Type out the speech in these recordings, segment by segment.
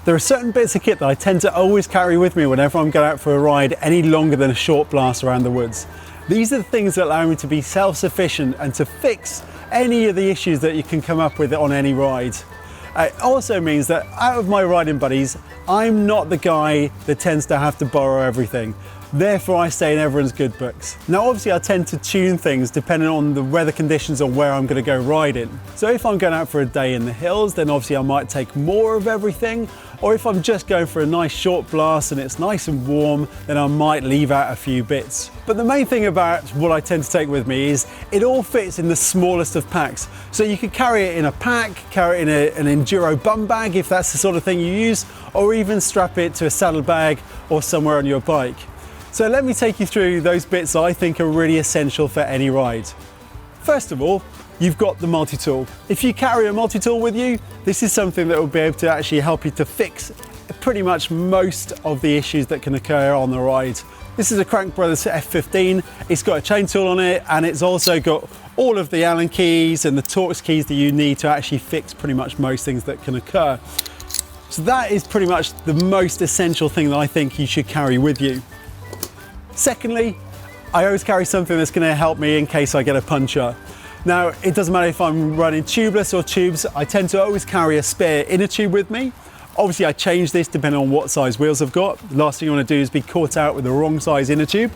There are certain bits of kit that I tend to always carry with me whenever I'm going out for a ride any longer than a short blast around the woods. These are the things that allow me to be self-sufficient and to fix any of the issues that you can come up with on any ride. It also means that out of my riding buddies, I'm not the guy that tends to have to borrow everything. Therefore, I stay in everyone's good books. Now, obviously, I tend to tune things depending on the weather conditions or where I'm going to go riding. So if I'm going out for a day in the hills, then obviously I might take more of everything. Or if I'm just going for a nice short blast and it's nice and warm, then I might leave out a few bits. But the main thing about what I tend to take with me is it all fits in the smallest of packs. So you could carry it in a pack, carry it in an enduro bum bag if that's the sort of thing you use, or even strap it to a saddle bag or somewhere on your bike. So let me take you through those bits I think are really essential for any ride. First of all, you've got the multi-tool. If you carry a multi-tool with you, this is something that will be able to actually help you to fix pretty much most of the issues that can occur on the ride. This is a Crank Brothers F15. It's got a chain tool on it, and it's also got all of the Allen keys and the Torx keys that you need to actually fix pretty much most things that can occur. So that is pretty much the most essential thing that I think you should carry with you. Secondly, I always carry something that's going to help me in case I get a puncture. Now, it doesn't matter if I'm running tubeless or tubes, I tend to always carry a spare inner tube with me. Obviously, I change this depending on what size wheels I've got. The last thing you want to do is be caught out with the wrong size inner tube.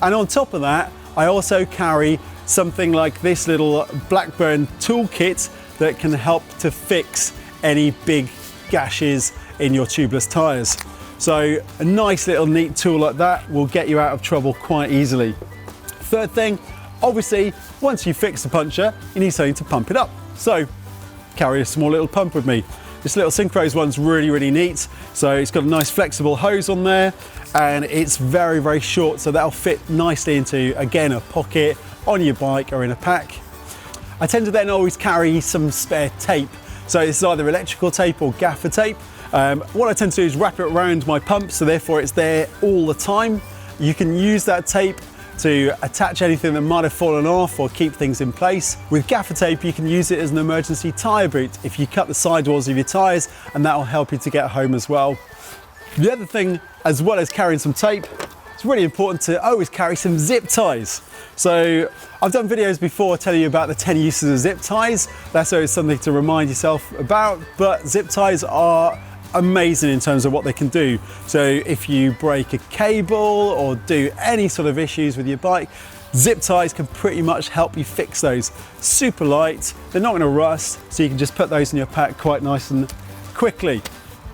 And on top of that, I also carry something like this little Blackburn toolkit that can help to fix any big gashes in your tubeless tyres. So a nice little neat tool like that will get you out of trouble quite easily. Third thing, obviously, once you fix the puncture, you need something to pump it up. So carry a small little pump with me. This little Synchros one's really, really neat. So it's got a nice flexible hose on there, and it's very, very short. So that'll fit nicely into, again, a pocket on your bike or in a pack. I tend to then always carry some spare tape. So it's either electrical tape or gaffer tape. What I tend to do is wrap it around my pump, so therefore it's there all the time. You can use that tape to attach anything that might have fallen off or keep things in place. With gaffer tape, you can use it as an emergency tyre boot if you cut the sidewalls of your tyres, and that will help you to get home as well. The other thing, as well as carrying some tape, it's really important to always carry some zip ties. So I've done videos before telling you about the 10 uses of zip ties. That's always something to remind yourself about, but zip ties are amazing in terms of what they can do. So if you break a cable or do any sort of issues with your bike, zip ties can pretty much help you fix those. Super light, they're not going to rust, so you can just put those in your pack quite nice and quickly.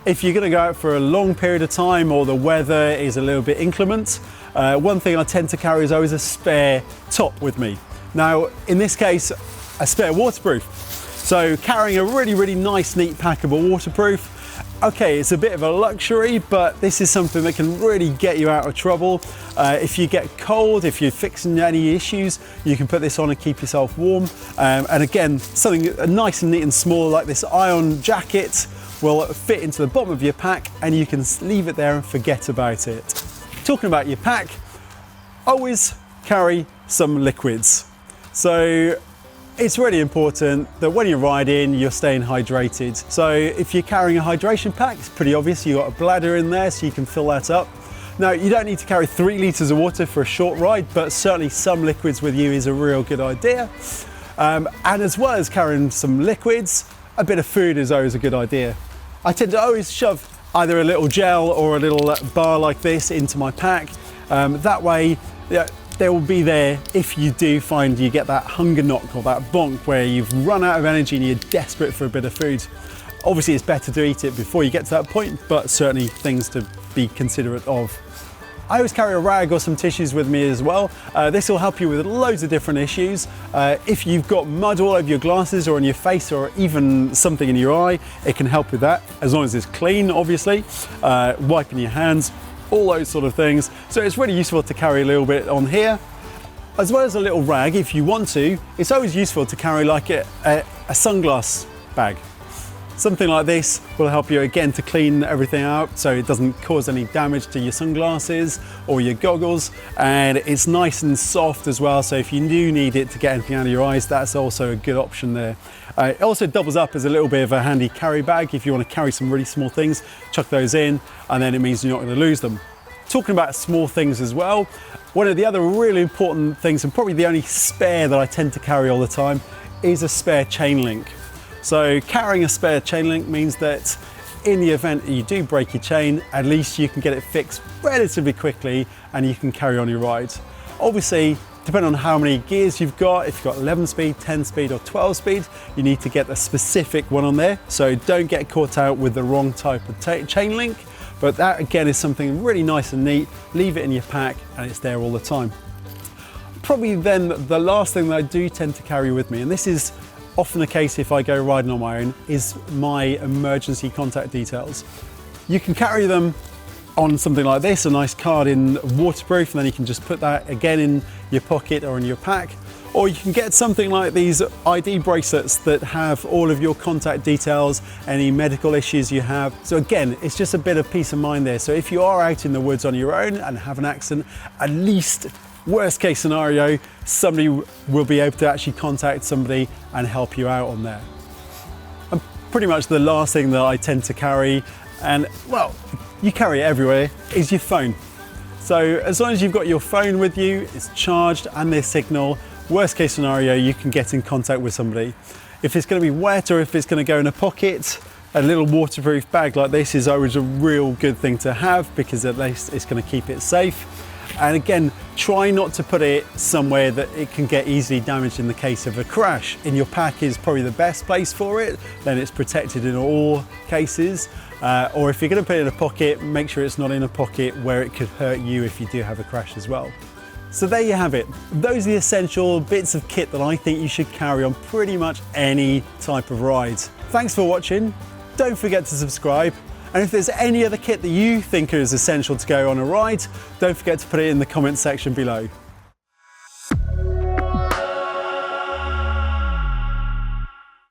If you're going to go out for a long period of time or the weather is a little bit inclement, one thing I tend to carry is always a spare top with me. Now, in this case, a spare waterproof. So carrying a really, really nice, neat pack of a waterproof. Okay, it's a bit of a luxury, but this is something that can really get you out of trouble. If you get cold, if you're fixing any issues, you can put this on and keep yourself warm. And again, something nice and neat and small like this iron jacket will fit into the bottom of your pack, and you can leave it there and forget about it. Talking about your pack, always carry some liquids. So it's really important that when you're riding, you're staying hydrated. So if you're carrying a hydration pack, it's pretty obvious you've got a bladder in there, so you can fill that up. Now, you don't need to carry 3 litres of water for a short ride, but certainly some liquids with you is a real good idea. And as well as carrying some liquids, a bit of food is always a good idea. I tend to always shove either a little gel or a little bar like this into my pack. That way, they will be there if you do find you get that hunger knock or that bonk where you've run out of energy and you're desperate for a bit of food. Obviously, it's better to eat it before you get to that point, but certainly things to be considerate of. I always carry a rag or some tissues with me as well. This will help you with loads of different issues. If you've got mud all over your glasses or on your face or even something in your eye, it can help with that, as long as it's clean, obviously. Wiping your hands, all those sort of things. So it's really useful to carry a little bit on here. As well as a little rag, if you want to, it's always useful to carry like a sunglass bag. Something like this will help you again to clean everything out so it doesn't cause any damage to your sunglasses or your goggles, and it's nice and soft as well, so if you do need it to get anything out of your eyes, that's also a good option there. It also doubles up as a little bit of a handy carry bag if you want to carry some really small things. Chuck those in and then it means you're not going to lose them. Talking about small things as well, one of the other really important things, and probably the only spare that I tend to carry all the time, is a spare chain link. So carrying a spare chain link means that in the event that you do break your chain, at least you can get it fixed relatively quickly and you can carry on your ride. Obviously, depending on how many gears you've got, if you've got 11 speed, 10 speed or 12 speed, you need to get the specific one on there. So don't get caught out with the wrong type of chain link. But that again is something really nice and neat. Leave it in your pack and it's there all the time. Probably then the last thing that I do tend to carry with me, and this is often the case if I go riding on my own, is my emergency contact details. You can carry them on something like this, a nice card in waterproof, and then you can just put that again in your pocket or in your pack. Or you can get something like these ID bracelets that have all of your contact details, any medical issues you have. So again, it's just a bit of peace of mind there. So if you are out in the woods on your own and have an accident, at least worst case scenario, somebody will be able to actually contact somebody and help you out on there. And pretty much the last thing that I tend to carry, and well, you carry it everywhere, is your phone. So as long as you've got your phone with you, it's charged and there's signal, worst case scenario, you can get in contact with somebody. If it's going to be wet or if it's going to go in a pocket, a little waterproof bag like this is always a real good thing to have, because at least it's going to keep it safe. And again, try not to put it somewhere that it can get easily damaged in the case of a crash. In your pack is probably the best place for it, then it's protected in all cases. Or if you're going to put it in a pocket, make sure it's not in a pocket where it could hurt you if you do have a crash as well. So there you have it. Those are the essential bits of kit that I think you should carry on pretty much any type of ride. Thanks for watching. Don't forget to subscribe. And if there's any other kit that you think is essential to go on a ride, don't forget to put it in the comment section below.